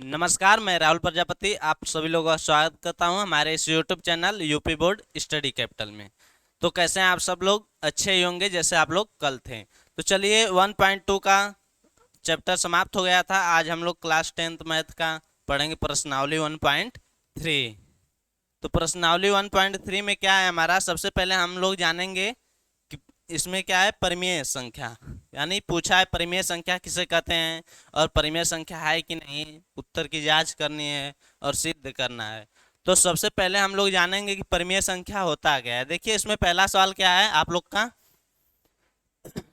नमस्कार, मैं राहुल प्रजापति आप सभी लोगों का स्वागत करता हूं हमारे इस YouTube channel UP board study capital में। तो कैसे हैं आप सब लोग? अच्छे ही होंगे जैसे आप लोग कल थे। तो चलिए 1.2 का चैप्टर समाप्त हो गया था। आज हम लोग क्लास 10th मैथ का पढ़ेंगे प्रश्नावली 1.3। तो प्रश्नावली 1.3 में क्या है हमारा, सबसे पहले हम लोग जानेंगे कि इसमें क्या है परिमेय संख्या, यानी पूछा है परिमेय संख्या किसे कहते हैं और परिमेय संख्या है कि नहीं, उत्तर की जांच करनी है और सिद्ध करना है। तो सबसे पहले हम लोग जानेंगे कि परिमेय संख्या होता क्या है। देखिए इसमें पहला सवाल क्या है आप लोग का,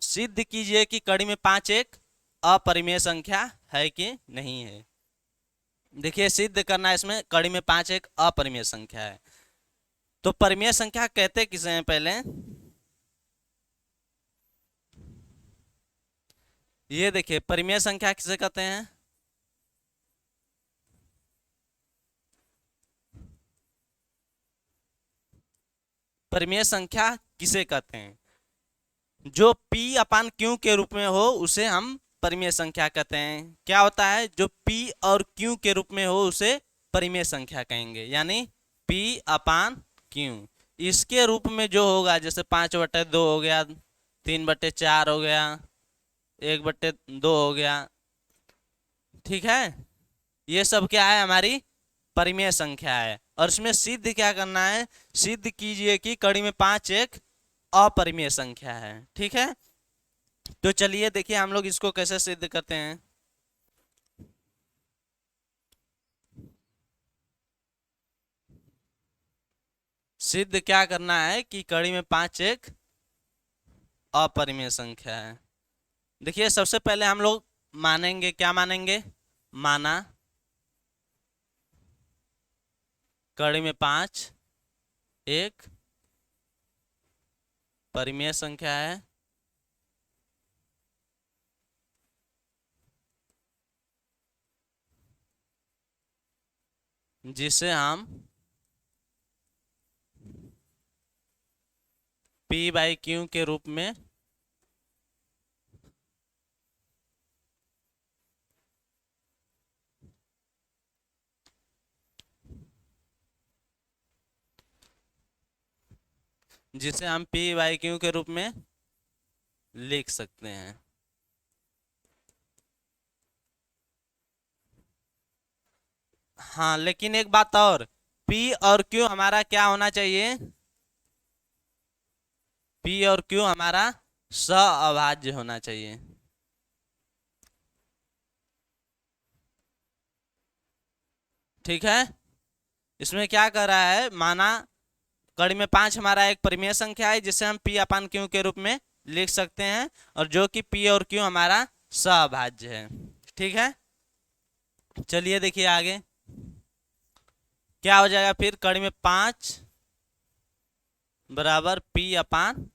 सिद्ध कीजिए कि कड़ी में 5 एक अपरिमेय संख्या है कि नहीं है। देखिए सिद्ध करना है, इसमें कड़ी में 5 एक अपरिमेय संख्या है। तो परिमेय संख्या कहते किसे हैं पहले, ये देखिए परिमेय संख्या किसे कहते हैं। परिमेय संख्या किसे कहते हैं, जो P अपान Q के रूप में हो उसे हम परिमेय संख्या कहते हैं। क्या होता है, जो P और Q के रूप में हो उसे परिमेय संख्या कहेंगे, यानी P अपान Q। इसके रूप में जो होगा, जैसे 5/2 हो गया, 3/4 हो गया, 1/2 हो गया, ठीक है। ये सब क्या है, हमारी परिमेय संख्या है। और इसमें सिद्ध क्या करना है, सिद्ध कीजिए कि कड़ी में 5 एक अपरिमेय संख्या है, ठीक है। तो चलिए देखिए हम लोग इसको कैसे सिद्ध करते हैं। सिद्ध क्या करना है कि कड़ी में 5 एक अपरिमेय संख्या है। देखिए सबसे पहले हम लोग मानेंगे, क्या मानेंगे, माना कड़ी में 5 एक परिमेय संख्या है, जिसे हम P/Q के रूप में P/Q के रूप में लिख सकते हैं। हाँ लेकिन एक बात और, P और Q हमारा क्या होना चाहिए, P और Q हमारा सहअभाज्य होना चाहिए, ठीक है। इसमें क्या कर रहा है, माना कड़ी में 5 हमारा एक परिमेय संख्या है जिसे हम P अपान Q के रूप में लिख सकते हैं, और जो कि P और Q हमारा सहअभाज्य है, ठीक है। चलिए देखिए आगे क्या हो जाएगा, फिर कड़ी में 5 बराबर P अपान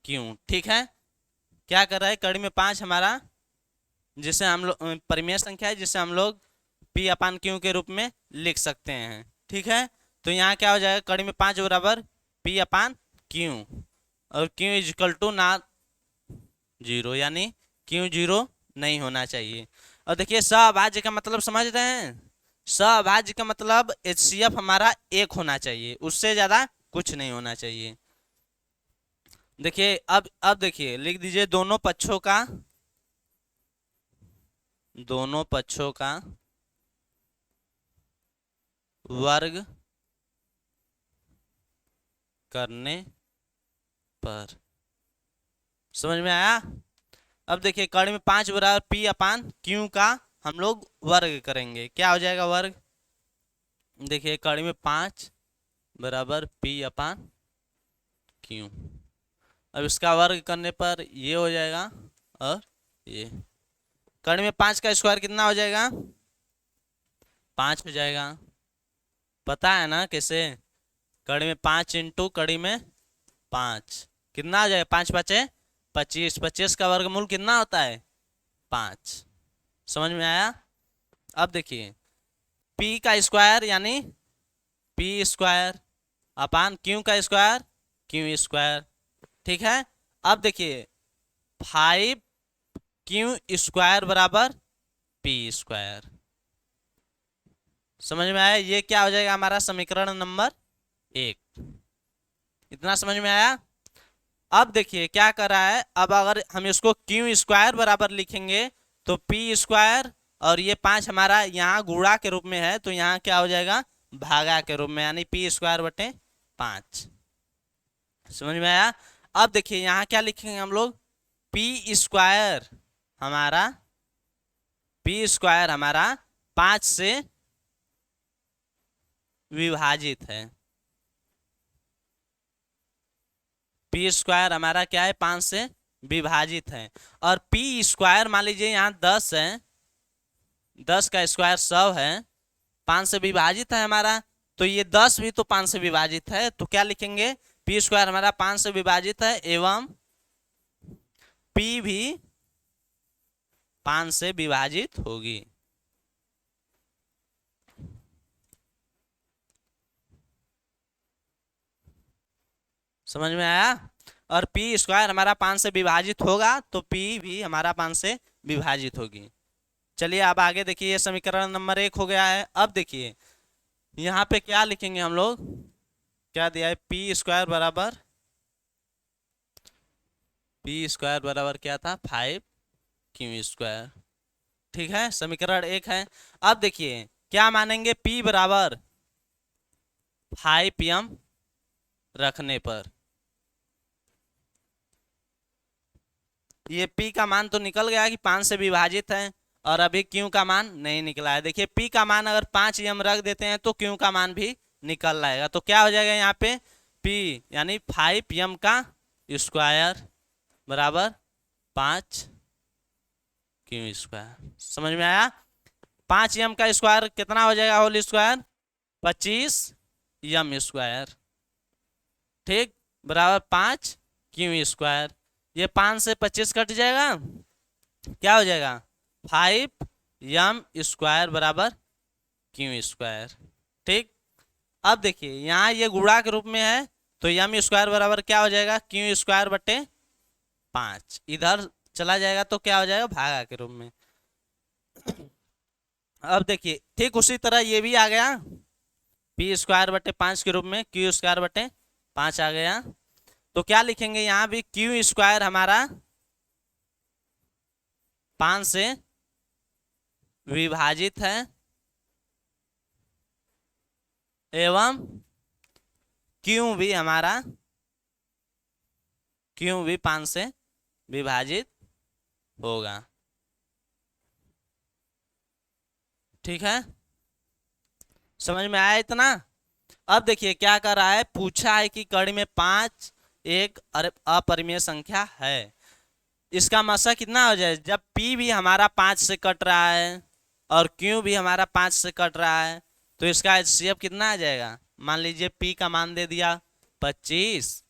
Q, ठीक है। क्या कर रहा है, कड़ी में 5 हमारा जिसे हम लोग परिमेय संख्या है जिसे हम लोग P अपान Q के रूप में लिख सकते हैं, ठीक है। तो यहाँ क्या हो जाएगा, कड़ी में 5 बराबर P अपान Q, और Q इज इक्वल टू ना 0, यानी Q 0 नहीं होना चाहिए। और देखिए सहअभाज्य का मतलब समझ रहे हैं, सहअभाज्य का मतलब HCF हमारा 1 होना चाहिए, उससे ज्यादा कुछ नहीं होना चाहिए। देखिए अब देखिए लिख दीजिए दोनों पक्षों का वर्ग करने पर, समझ में आया। अब देखिए कड़ी में 5 बराबर P अपान Q का हम लोग वर्ग करेंगे, क्या हो जाएगा वर्ग। देखिए कड़ी में 5 बराबर P अपान Q, अब इसका वर्ग करने पर ये हो जाएगा, और ये कड़ी में 5 का स्क्वायर कितना हो जाएगा, 5 हो जाएगा। पता है ना कैसे, कड़ी में 5 इंटू कड़ी में 5 कितना आ जाएगा, 5×5 = 25, 25 का वर्गमूल कितना होता है 5, समझ में आया। अब देखिए P का स्क्वायर यानी P स्क्वायर अपान Q का स्क्वायर Q स्क्वायर, ठीक है। अब देखिए 5Q स्क्वायर बराबर P स्क्वायर, समझ में आया? ये क्या हो जाएगा हमारा समीकरण नंबर 1। इतना समझ में आया? अब देखिए क्या कर रहा है, अब अगर हम इसको क्यू स्क्वायर बराबर लिखेंगे तो पी स्क्वायर, और ये 5 हमारा यहाँ गुणा के रूप में है तो यहाँ क्या हो जाएगा, भागा के रूप में, यानी पी स्क्वायर बटे 5। समझ में आया? अब देखिए यहाँ क्या लिखेंगे हम लोग, पी स्क्वायर हमारा, पी स्क्वायर हमारा 5 से विभाजित है। पी स्क्वायर हमारा क्या है, 5 से विभाजित है। और पी स्क्वायर मान लीजिए यहाँ 10 है, 10 का स्क्वायर 100 है, 5 से विभाजित है हमारा, तो ये 10 भी तो 5 से विभाजित है, तो क्या लिखेंगे, पी स्क्वायर हमारा 5 से विभाजित है एवं पी भी 5 से विभाजित होगी। समझ में आया? और पी स्क्वायर हमारा 5 से विभाजित होगा तो पी भी हमारा 5 से विभाजित होगी। चलिए अब आगे देखिए, ये समीकरण नंबर 1 हो गया है। अब देखिए यहाँ पे क्या लिखेंगे हम लोग, क्या दिया है, पी स्क्वायर बराबर क्या था, 5 क्यू स्क्वायर। ठीक है, समीकरण 1 है। अब देखिए क्या मानेंगे, P बराबर 5m रखने पर ये P का मान तो निकल गया कि 5 से विभाजित है, और अभी Q का मान नहीं निकला है। देखिए P का मान अगर 5m रख देते हैं तो Q का मान भी निकल आएगा। तो क्या हो जाएगा यहाँ पे, P यानी 5m का स्क्वायर बराबर 5 क्यू स्क्वायर। समझ में आया? 5m का स्क्वायर कितना हो जाएगा, होल स्क्वायर 25m स्क्वायर, ठीक, बराबर 5 क्यू स्क्वायर। ये 5 से 25 कट जाएगा, क्या हो जाएगा, 5m स्क्वायर बराबर क्यू स्क्वायर। ठीक, अब देखिए यहाँ ये गुणा के रूप में है तो m स्क्वायर बराबर क्या हो जाएगा, क्यू स्क्वायर बटे 5, इधर चला जाएगा तो क्या हो जाएगा, भागा के रूप में। अब देखिए ठीक उसी तरह ये भी आ गया, पी स्क्वायर बटे 5 के रूप में क्यू स्क्वायर बटे 5 आ गया। तो क्या लिखेंगे यहाँ भी, क्यू स्क्वायर हमारा 5 से विभाजित है एवं क्यू भी हमारा, क्यू भी 5 से विभाजित होगा। ठीक है, समझ में आया इतना? अब देखिए क्या कर रहा है, पूछा है कि कड़ी में 5 एक अपरिमेय संख्या है, इसका मतलब कितना हो जाए, जब P भी हमारा 5 से कट रहा है और Q भी हमारा 5 से कट रहा है तो इसका HCF कितना आ जाएगा। मान लीजिए P का मान दे दिया 25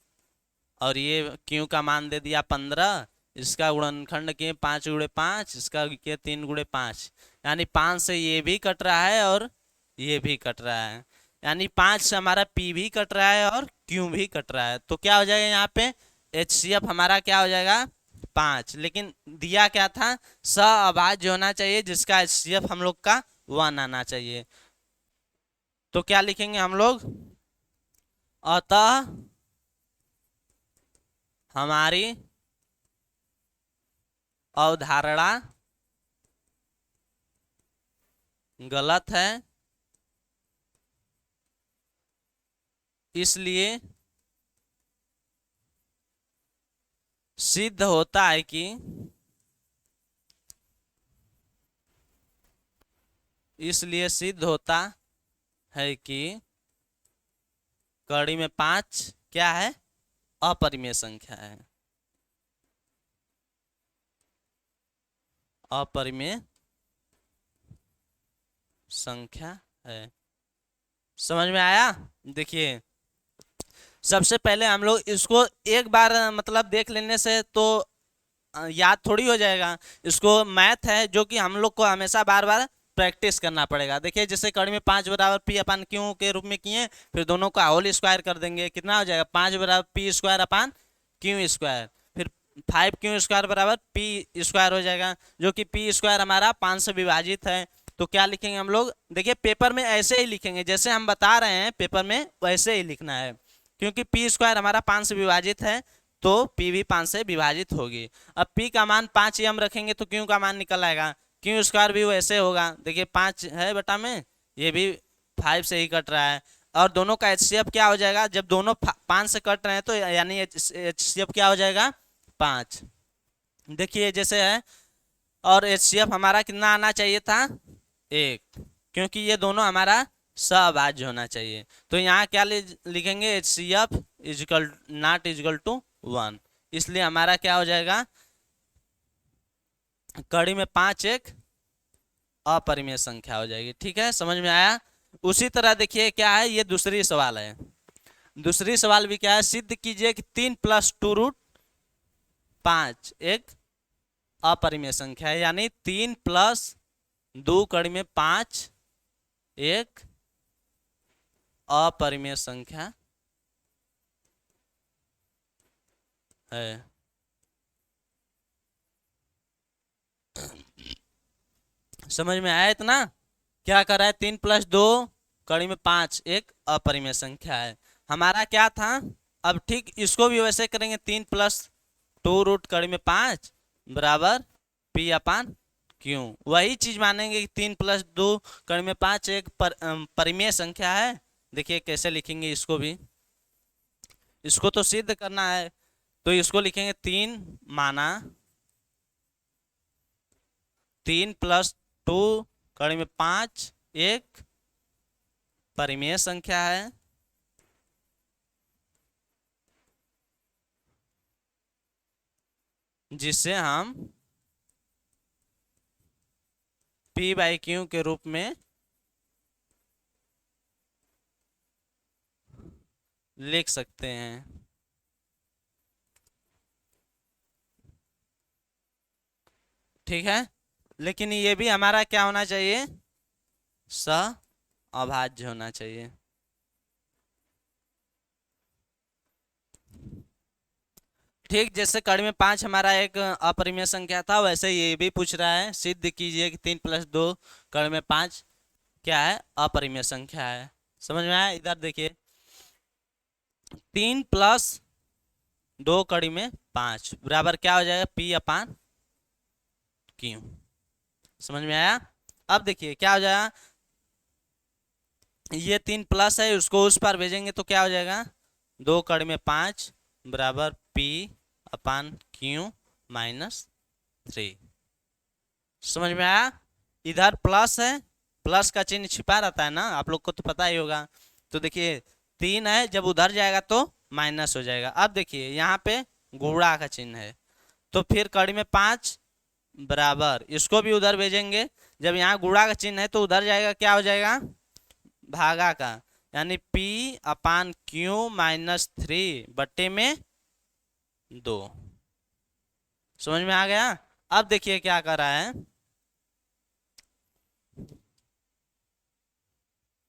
और ये Q का मान दे दिया 15, इसका गुणनखंड किए 5 गुणे 5, इसका किए 3 गुणे 5, यानी 5 से ये भी कट रहा है और ये भी कट रहा है, यानी 5 से हमारा P भी कट रहा है और Q भी कट रहा है। तो क्या हो जाएगा यहाँ पे, HCF हमारा क्या हो जाएगा 5, लेकिन दिया क्या था, सहअभाज्य होना चाहिए जिसका HCF हम लोग का 1 आना चाहिए। तो क्या लिखेंगे हम लोग, अतः हमारी अवधारणा गलत है, इसलिए सिद्ध होता है कि कड़ी में 5 क्या है, अपरिमेय संख्या है, अपरिमेय संख्या है। समझ में आया? देखिए सबसे पहले हम लोग इसको एक बार मतलब देख लेने से तो याद थोड़ी हो जाएगा, इसको मैथ है जो कि हम लोग को हमेशा बार बार प्रैक्टिस करना पड़ेगा। देखिए जैसे कड़ी में 5 बराबर पी अपान क्यू के रूप में किए, फिर दोनों का होल स्क्वायर कर देंगे, कितना हो जाएगा 5 बराबर P square upon Q square, फिर 5 क्यू स्क्वायर बराबर पी स्क्वायर हो जाएगा, जो कि पी स्क्वायर हमारा 5 से विभाजित है तो क्या लिखेंगे हम लोग, देखिए पेपर में ऐसे ही लिखेंगे जैसे हम बता रहे हैं, पेपर में वैसे ही लिखना है, क्योंकि पी स्क्वायर हमारा 5 से विभाजित है तो पी भी 5 से विभाजित होगी। अब पी का मान 5 हम रखेंगे तो क्यू का मान निकल आएगा, क्यू स्क्वायर भी वैसे होगा, देखिए 5 है बटा में, ये भी 5 से ही कट रहा है, और दोनों का एचसीएफ क्या हो जाएगा, जब दोनों 5 से कट रहे हैं तो यानी एचसीएफ क्या हो जाएगा 5। देखिए जैसे है, और एचसीएफ हमारा कितना आना चाहिए था 1, क्योंकि ये दोनों हमारा सहभाज्य होना चाहिए। तो यहाँ क्या लिखेंगे, HCF is equal not is equal to 1, इसलिए हमारा क्या हो जाएगा, कड़ी में 5 एक अपरिमेय संख्या हो जाएगी। ठीक है, समझ में आया। उसी तरह देखिए क्या है, ये दूसरी सवाल है, दूसरी सवाल भी क्या है, सिद्ध कीजिए कि 3 + 2√5 एक अपरिमेय संख्या है, यानी 3 + 2 कड़ी में 5 एक अपरिमेय संख्या है। समझ में आया इतना, क्या कर रहा है, 3 + 2 कड़ी में 5 एक अपरिमेय संख्या है, हमारा क्या था। अब ठीक इसको भी वैसे करेंगे, 3 + 2 कड़ी में 5 बराबर पी अपान क्यू, वही चीज मानेंगे कि 3 + 2 कड़ी में 5 एक परिमेय संख्या है। देखिए कैसे लिखेंगे इसको भी, इसको तो सिद्ध करना है, तो इसको लिखेंगे 3 माना 3 + 2 कड़ी में 5 एक परिमेय संख्या है, जिसे हम P/Q के रूप में लिख सकते हैं। ठीक है, लेकिन ये भी हमारा क्या होना चाहिए, सहअभाज्य होना चाहिए। ठीक, जैसे कड़ी में 5 हमारा एक अपरिमेय संख्या था, वैसे ये भी पूछ रहा है, सिद्ध कीजिए कि 3 + 2 कड़ी में 5 क्या है, अपरिमेय संख्या है। समझ में आया, इधर देखिए 3 + 2 कड़ी में 5 बराबर क्या हो जाएगा, पी अपान क्यू। समझ में आया। अब देखिए क्या हो जाएगा, ये 3 प्लस है, उसको उस पर भेजेंगे तो क्या हो जाएगा, 2 कड़ी में 5 बराबर पी अपान क्यू -3। समझ में आया। इधर प्लस है, प्लस का चिन्ह छिपा रहता है ना, आप लोग को तो पता ही होगा। तो देखिए 3 है, जब उधर जाएगा तो माइनस हो जाएगा। अब देखिए यहाँ पे गुणा का चिन्ह है, तो फिर कड़ी में 5 बराबर, इसको भी उधर भेजेंगे, जब यहाँ गुणा का चिन्ह है तो उधर जाएगा, क्या हो जाएगा, भागा का, यानी P अपान Q -3 बट्टे में 2। समझ में आ गया। अब देखिए क्या कर रहा है,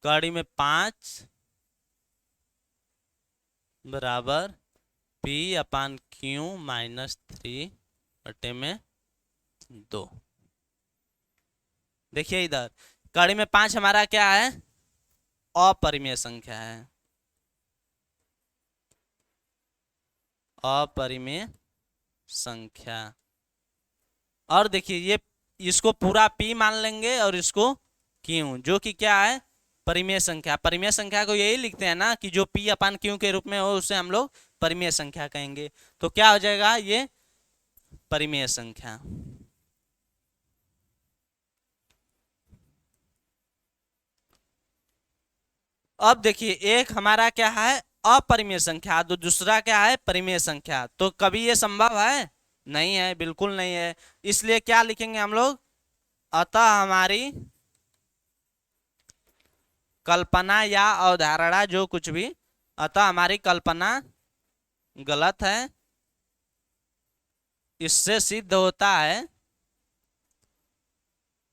कड़ी में 5 बराबर P अपान Q -3 बट्टे में 2। देखिए इधर कड़ी में 5 हमारा क्या है, अपरिमेय संख्या है, अपरिमेय संख्या। और देखिए ये, इसको पूरा P मान लेंगे और इसको Q, जो कि क्या है, परिमेय संख्या। परिमेय संख्या को यही लिखते हैं ना कि जो P अपान Q के रूप में हो उसे हम लोग परिमेय संख्या कहेंगे। तो क्या हो जाएगा, ये परिमेय संख्या। अब देखिए एक हमारा क्या है, अपरिमेय संख्या, तो दूसरा क्या है, परिमेय संख्या। तो कभी ये संभव है, नहीं है, बिल्कुल नहीं है। इसलिए क्या लिखेंगे हम लोग, अतः हमारी कल्पना या अवधारणा जो कुछ भी, अतः हमारी कल्पना गलत है, इससे सिद्ध होता है,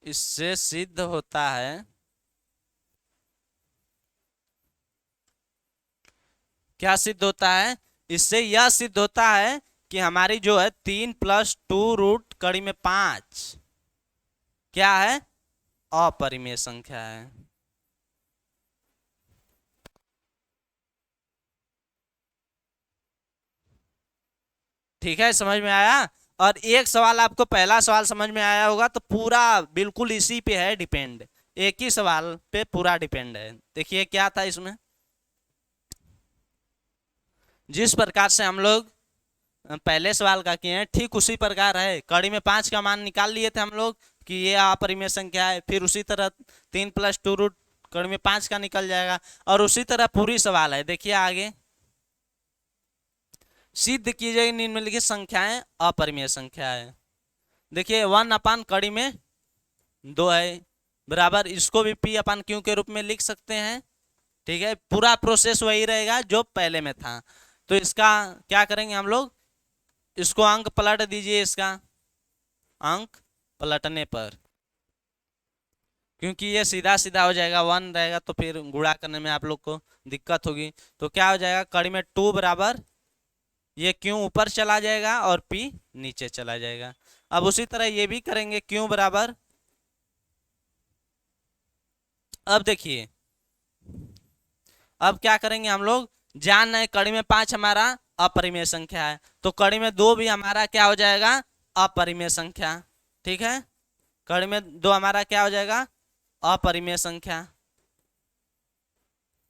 इससे सिद्ध होता है क्या सिद्ध होता है, इससे यह सिद्ध होता है कि हमारी जो है 3 + 2 कड़ी में 5 क्या है, अपरिमेय संख्या है। ठीक है, समझ में आया। और एक सवाल आपको, पहला सवाल समझ में आया होगा, तो पूरा बिल्कुल इसी पे है डिपेंड, एक ही सवाल पे पूरा डिपेंड है। देखिए क्या था इसमें, जिस प्रकार से हम लोग पहले सवाल का किए हैं ठीक उसी प्रकार है। कड़ी में 5 का मान निकाल लिए थे हम लोग कि ये अपरिमेय संख्या है, फिर उसी तरह 3+2 कड़ी में 5 का निकल जाएगा, और उसी तरह पूरी सवाल है। देखिए आगे, सिद्ध कीजिए निम्नलिखित संख्याएं अपरिमेय संख्या है। देखिए 1 कड़ी में 2 है बराबर, इसको भी P अपन Q के रूप में लिख सकते हैं। ठीक है, पूरा प्रोसेस वही रहेगा जो पहले में था। तो इसका क्या करेंगे हम लोग, इसको अंक पलट दीजिए, इसका अंक पलटने पर, क्योंकि ये सीधा सीधा हो जाएगा, 1 रहेगा तो फिर गुणा करने में आप लोग को दिक्कत होगी। तो क्या हो जाएगा, कड़ी में 2 बराबर, ये Q ऊपर चला जाएगा और P नीचे चला जाएगा। अब उसी तरह ये भी करेंगे, Q बराबर, अब देखिए अब क्या करेंगे हम लोग, जान रहे कड़ी में 5 हमारा अपरिमेय संख्या है, तो कड़ी में 2 भी हमारा क्या हो जाएगा, अपरिमेय संख्या। ठीक है, कड़ी में 2 हमारा क्या हो जाएगा, अपरिमेय संख्या।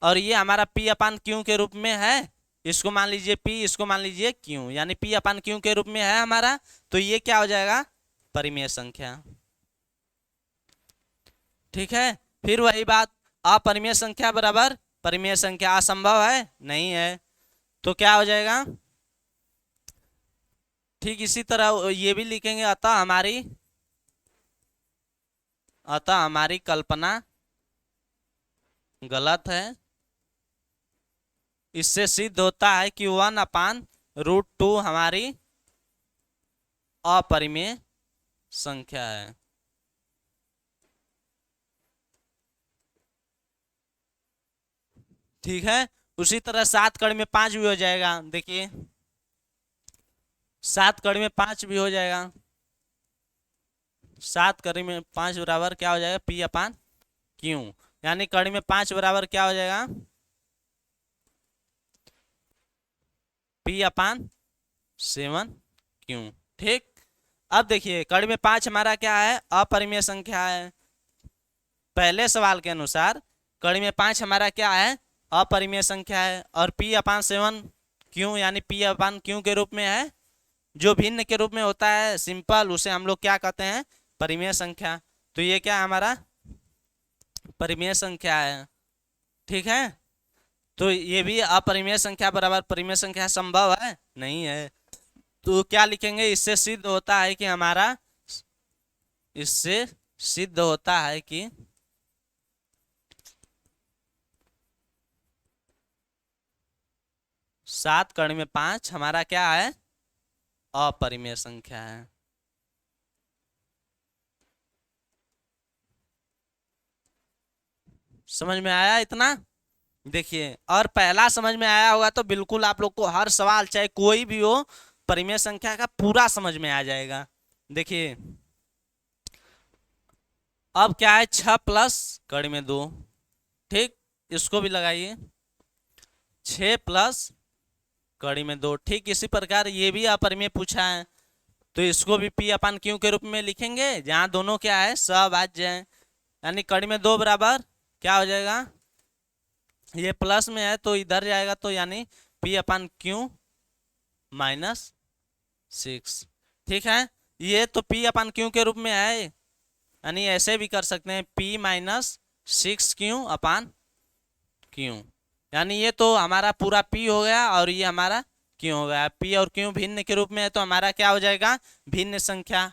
और ये हमारा P अपान Q के रूप में है, इसको मान लीजिए P, इसको मान लीजिए Q, यानी P अपान Q के रूप में है हमारा, तो ये क्या हो जाएगा, परिमेय संख्या। ठीक है, फिर वही बात, अपरिमेय संख्या बराबर परिमेय संख्या, असंभव है, नहीं है, तो क्या हो जाएगा, ठीक इसी तरह ये भी लिखेंगे, अतः हमारी कल्पना गलत है। इससे सिद्ध होता है कि 1/√2 हमारी अपरिमेय संख्या है। ठीक है, उसी तरह 7 कड़ी में 5 भी हो जाएगा। देखिए 7 कड़ी में 5 भी हो जाएगा, 7 कड़ी में 5 बराबर क्या हो जाएगा, P अपान Q, यानी कड़ी में 5 बराबर क्या हो जाएगा, P अपान 7Q। ठीक, अब देखिए कड़ी में 5 हमारा क्या है, अपरिमेय संख्या है। पहले सवाल के अनुसार कड़ी में 5 हमारा क्या है, अपरिमेय संख्या है, और P अपान 7Q यानी P अपान Q के रूप में है। जो भिन्न के रूप में होता है सिंपल, उसे हम लोग क्या कहते हैं, परिमेय संख्या। तो ये क्या है हमारा, परिमेय संख्या है। ठीक है, तो ये भी अपरिमेय संख्या बराबर परिमेय संख्या संभव है, नहीं है, तो क्या लिखेंगे, इससे सिद्ध होता है कि हमारा, इससे सिद्ध होता है कि 7 कड़ी में 5 हमारा क्या है, अपरिमेय संख्या है। समझ में आया इतना। देखिए, और पहला समझ में आया होगा तो बिल्कुल आप लोग को हर सवाल चाहे कोई भी हो परिमेय संख्या का पूरा समझ में आ जाएगा। देखिए अब क्या है, 6 प्लस कड़ी में 2, ठीक, इसको भी लगाइए, 6 प्लस कड़ी में 2, ठीक इसी प्रकार ये भी अपरिमेय पूछा है, तो इसको भी P अपान Q के रूप में लिखेंगे, जहां दोनों क्या है, सभाज्य है, यानी कड़ी में 2 बराबर क्या हो जाएगा, ये प्लस में है तो इधर जाएगा, तो यानी P अपान Q -6। ठीक है, ये तो P अपान Q के रूप में है, यानी ऐसे भी कर सकते हैं, P -6Q अपान Q, यानी ये तो हमारा पूरा P हो गया और ये हमारा Q हो गया। P और Q भिन्न के रूप में है तो हमारा क्या हो जाएगा, भिन्न संख्या,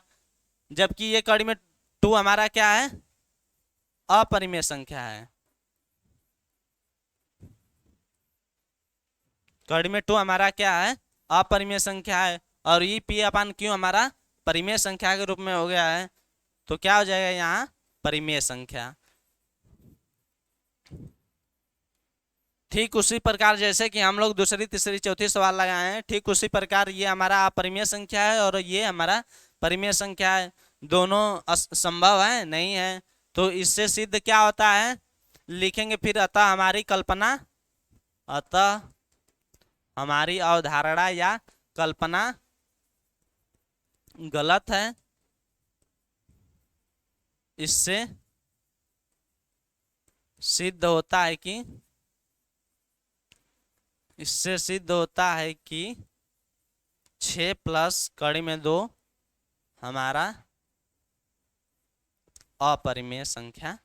जबकि ये कड़ी में 2 हमारा क्या है, अपरिमेय संख्या है। कड़ी में 2 हमारा क्या है, अपरिमेय संख्या है, और ये P अपान Q हमारा परिमेय संख्या के रूप में हो गया है, तो क्या हो जाएगा यहाँ, परिमेय संख्या। ठीक उसी प्रकार जैसे कि हम लोग दूसरी तीसरी चौथी सवाल लगाए हैं, ठीक उसी प्रकार ये हमारा अपरिमेय संख्या है और ये हमारा परिमेय संख्या है, दोनों संभव है, नहीं है, तो इससे सिद्ध क्या होता है, लिखेंगे फिर, अतः हमारी कल्पना, अतः हमारी अवधारणा या कल्पना गलत है, इससे सिद्ध होता है कि, इससे सिद्ध होता है कि 6 प्लस कड़ी में 2 हमारा अपरिमेय संख्या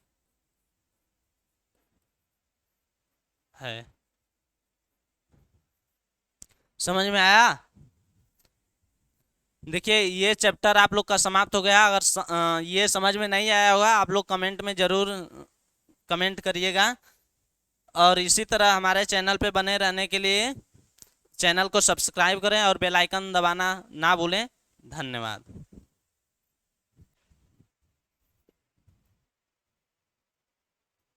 है। समझ में आया? देखिए ये चैप्टर आप लोग का समाप्त हो गया। अगर ये समझ में नहीं आया होगा आप लोग कमेंट में ज़रूर कमेंट करिएगा, और इसी तरह हमारे चैनल पे बने रहने के लिए चैनल को सब्सक्राइब करें और बेल आइकन दबाना ना भूलें। धन्यवाद।